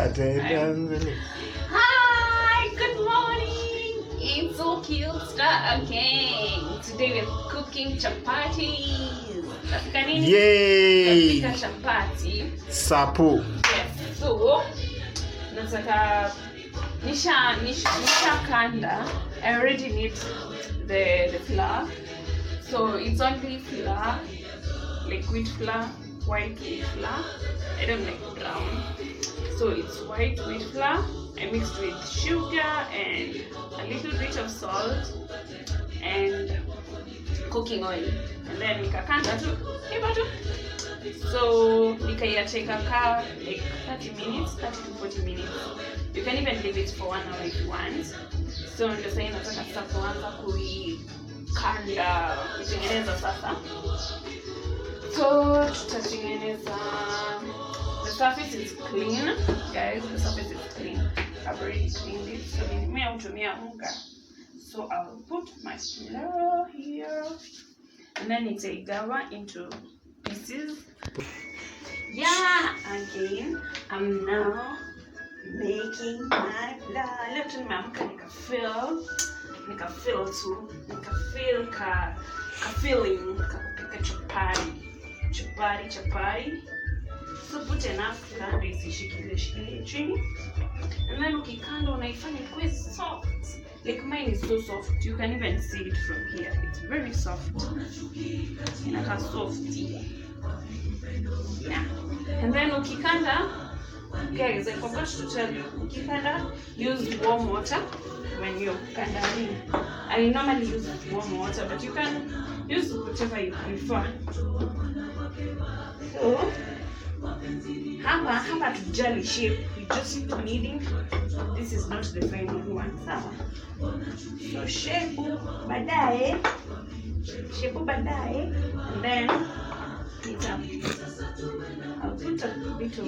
Hi, good morning. It's Okilsta again. Today we're cooking chapatis. Yay! Chapati. Sapo. Yes. So, nataka nisha kanda. I already need the flour. So it's only flour, liquid flour, white wheat flour. I don't like brown. So it's white wheat flour. I mixed with sugar and a little bit of salt and cooking oil. And then nikakanda tu, hivyo tu. So nikaiacha ikakaa like 30 to 40 minutes. You can even leave it for 1 hour if you want. So ndio sasa nataka sasa kuanza kuikanda, kutengeneza sasa. So tutatengeneza. The surface is clean, guys. The surface is clean. I've already cleaned it. So nimeutumia unga. So I'll put my flour here, and then nitaigawa into pieces. Yeah, again, I'm now making my flour. Leo tu nimeamka nikafeel tu, nikafeel ka feeling ka kupika chapati. So put enough flour isishikilie chini, and then ukikanda unaifanya ikuwe soft. Like mine is so soft, you can even see it from here. It's very soft. Inakaa softy. Yeah. And then ukikanda, guys, I forgot to tell you, ukikanda, use warm water when you're kandani. I normally use warm water, but you can use whatever you prefer. So, hapa tujali shape, we just needing. This is not the final one. Sawa. So shape baadaye, and then I'll put a bit of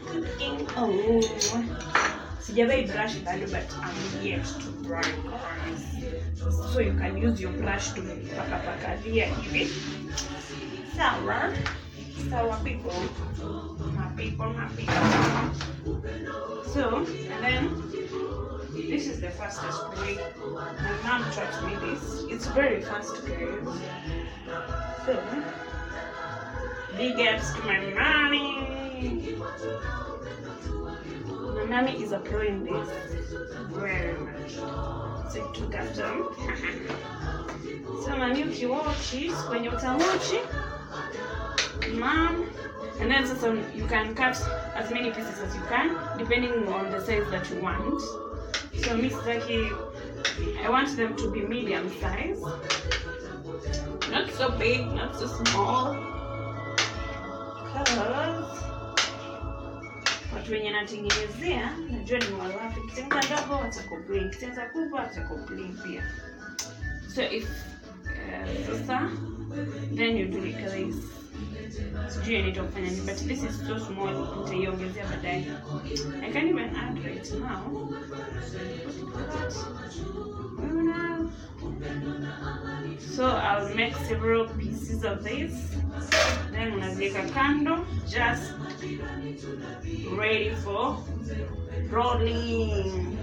cooking. Oh, sijabai brush bado, but I'm yet to brush, guys. So you can use your brush to pakalia hivi. Sawa people. My people. So, and then this is the fastest way. My mom taught me this. It's very fast, guys. So, big ups to my mommy. My mommy is a pro in this. Very much. So it took after me. So, mommy, ukiwatch kwenye utamochi, mom, and then so you can cut as many pieces as you can depending on the size that you want. So I want them to be medium size, not so big, not so small, because watu wenye natengenezea najua ni walafi. Kitengeneza ndogo watakomplain, kitengeneza kubwa watakomplain pia. So if then you do like this. Sijui ya nitafanya ni, but this is so small, nitaiongezea baadaye. I can't even add right now. So I'll make several pieces of this. Then unaziweka kando, just ready for rolling.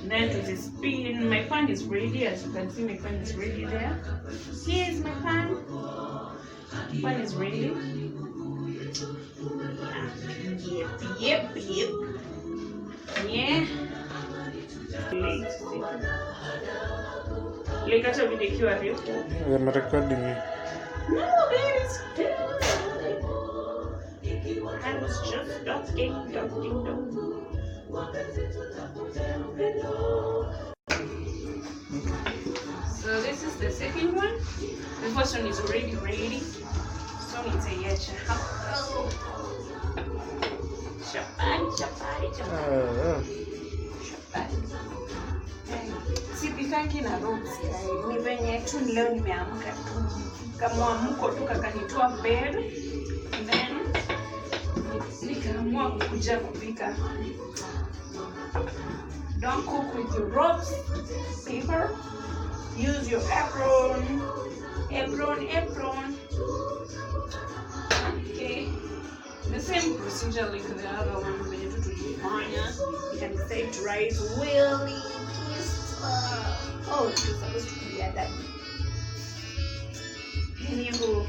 Then to the spin. My pan is ready, as you can see. My pan is ready there. Here's my pan. Pan is ready. Yep. Yeah. Like hata video ikiwa refu. I'm recording you. No, baby, still. I was just talking. So this is the second one. The first one is already ready. So it's a chapati. Sipikaki na ropes. Ni venye tu leo nimeamka tu. Kamwamko tu kakanitoa bed. And then nikaamua kukuja kupika. Don't cook with your ropes paper. Use your apron. Okay. the same procedure like the other one when you do tulifanya. You can say it right, Willie Pista. Oh, it was supposed to be a that. Anywho.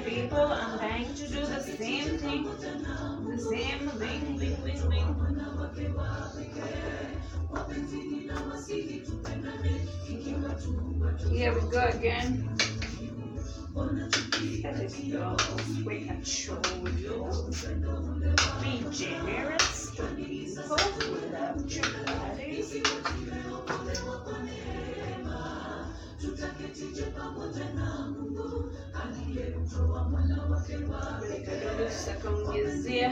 People, I'm trying to do the same thing. The same thing. Here we go again. We can show you. Be generous to people who love chapatis. Akaongezea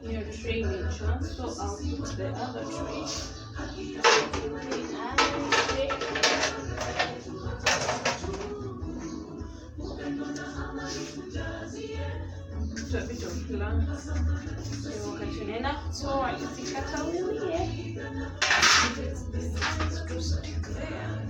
your tray will transfer, so I'll put the other tray. So a bit of flour. Wakati unaenda kutoa isikataulie. To stick there.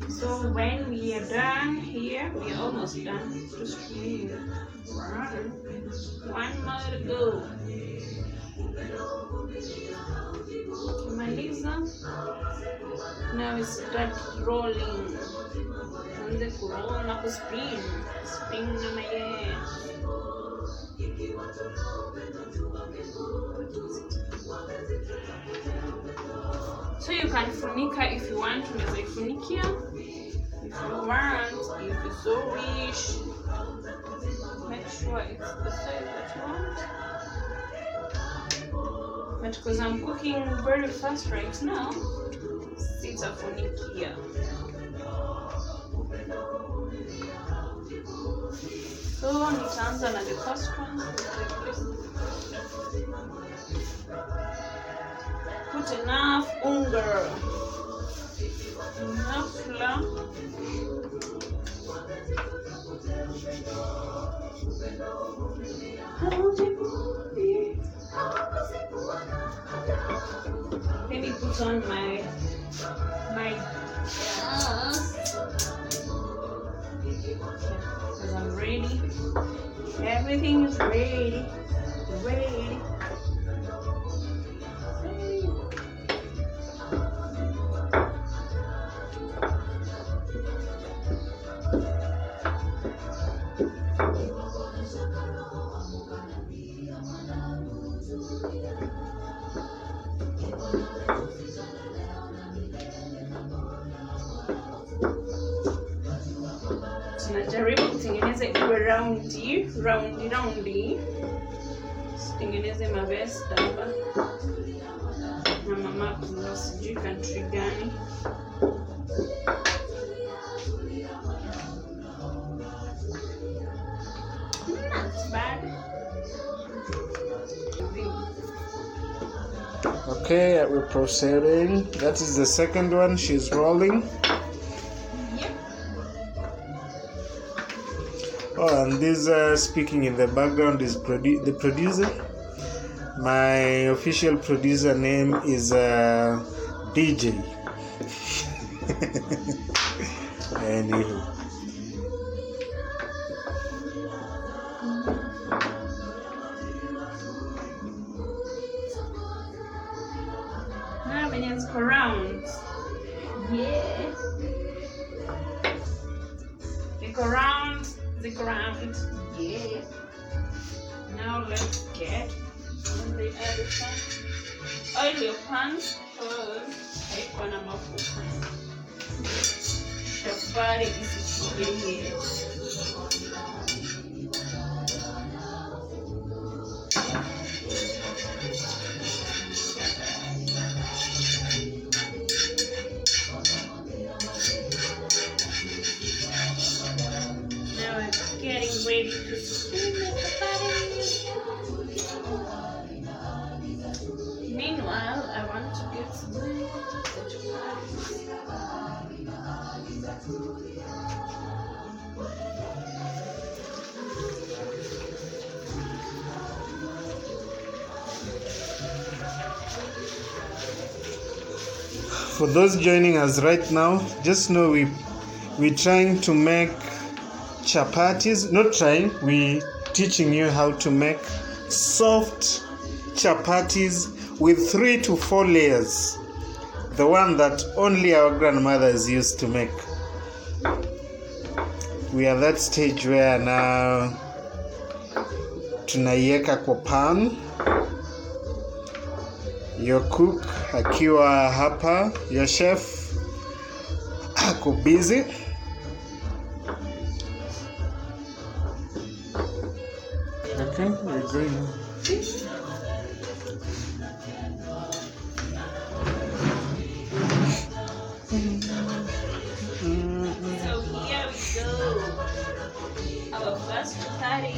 So when we are done here, we are almost done. Just one more to go. Kumaliza. Now we start rolling. Anze kuroll na kuspin. Spin na mayai. So you can funika if you want, unaweza ifunikia. If you want, if you so wish. Make sure it's the size that you want. But because I'm cooking very fast right now, sitafunikia. So nitaanza na the first one. Put enough unga, enough flour. Let me put on my because I'm ready. Everything is ready. Tunajaribu kutengeneza iwe raundi. Tengeneze mabesta hapa. Na mama kuna sijui country gani. Okay, we're proceeding. That is the second one. She's rolling. Yep. Oh, and this speaking in the background is the producer. My official producer name is DJ. Anywho. Now when it's round. Yeah. The ground. Yeah. Now let's get on the other side. Oil your pan because I want to mafuta. Safari isishikilie. Now it's getting ready to spin the chapatis. Meanwhile, I want to get some chapatis. For those joining us right now, just know we're trying to make chapatis. Not trying, we teaching you how to make soft chapatis with 3 to 4 layers. The one that only our grandmothers used to make. We are that stage where now tunaiweka kwa pan. Your cook akiwa hapa, your chef ako busy. Okay, we're going. So here we go. Our first chapati.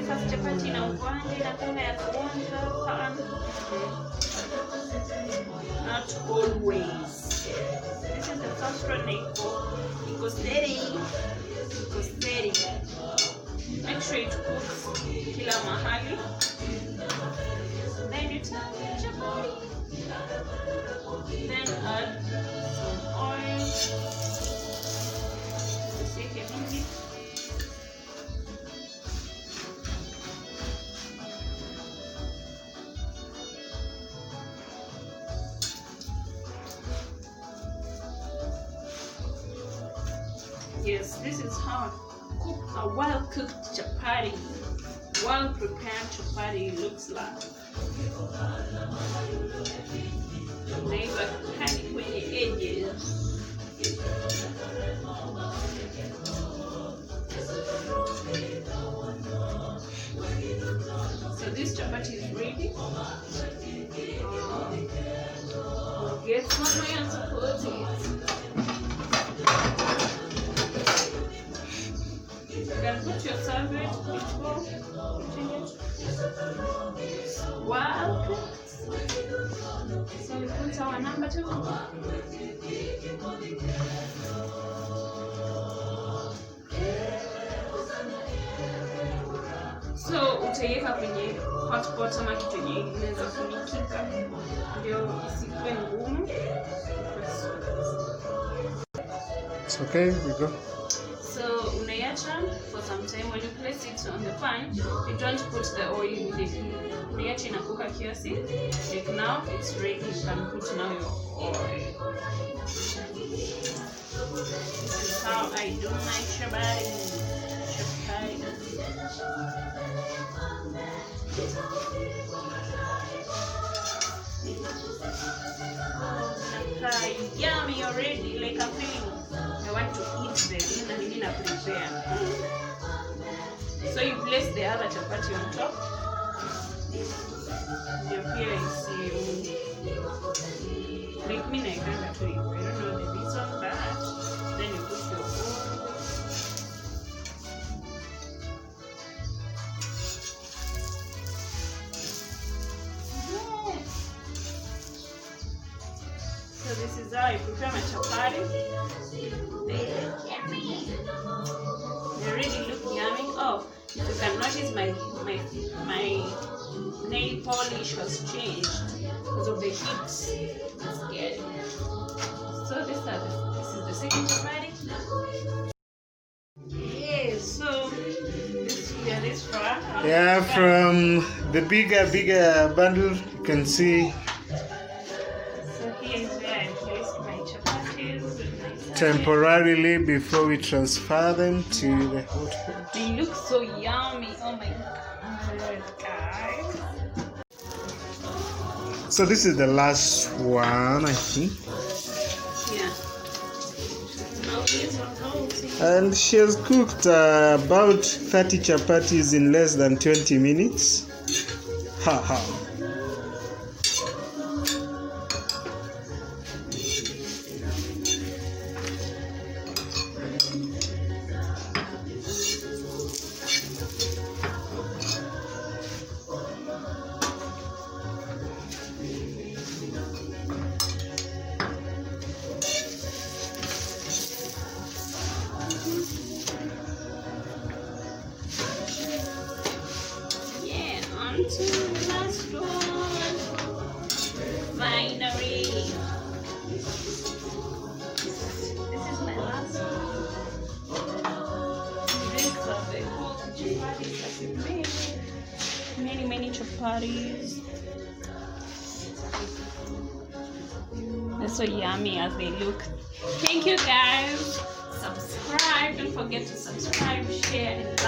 First chapati na uwanja na kama ya kuonja pan. Not always. This is the first one iko steady. Make sure it cooks kila mahali. Then you turn the chapati. Then add some oil. Useke mingi. Yes, this is how a well-cooked chapati, well-prepared chapati looks like. Naiva hadi kwenye edges. So this chapati is ready. Get some and put it. You can put your sandwich before putting it. Wow, cooked. So we put our number 2. So utaiweka kwenye hotpot ama kitu yenye inaweza kufunikika ndio isikuwe ngumu. It's okay, we go. So unaiacha for some time. When you place it on the pan, you don't put the oil immediately. Unaiacha inakuka kiasi. Like now it's ready. You can put now your oil. This is how I do my chapati. Yummy already, like a feeling I want to eat them and I'm gonna prepare. So you place the other chapati on top. Your pia is like me naikanga tu hivyo. I don't know the reason, but then you put your oil. prepare my chapati. They look yummy. They really look yummy. Oh, if you can notice, my nail polish was changed because of the heat. It's good. So this is the second chapati. Yeah, so this far. Yeah, from the bigger bundle, you can see So here is where I place my chapatis with my sachet. temporarily before we transfer them to the hot pot. They look so yummy. Oh my god, guys. So this is the last one, I think. Yeah. Now this one goes in. And she has cooked about 30 chapatis in less than 20 minutes. Ha ha. Yeah, on to the last one. Finally. This is my last one. These are the whole chapatis that we made. Many chapatis. They're so yummy as they look. Thank you guys. Subscribe. Don't forget to subscribe, share, and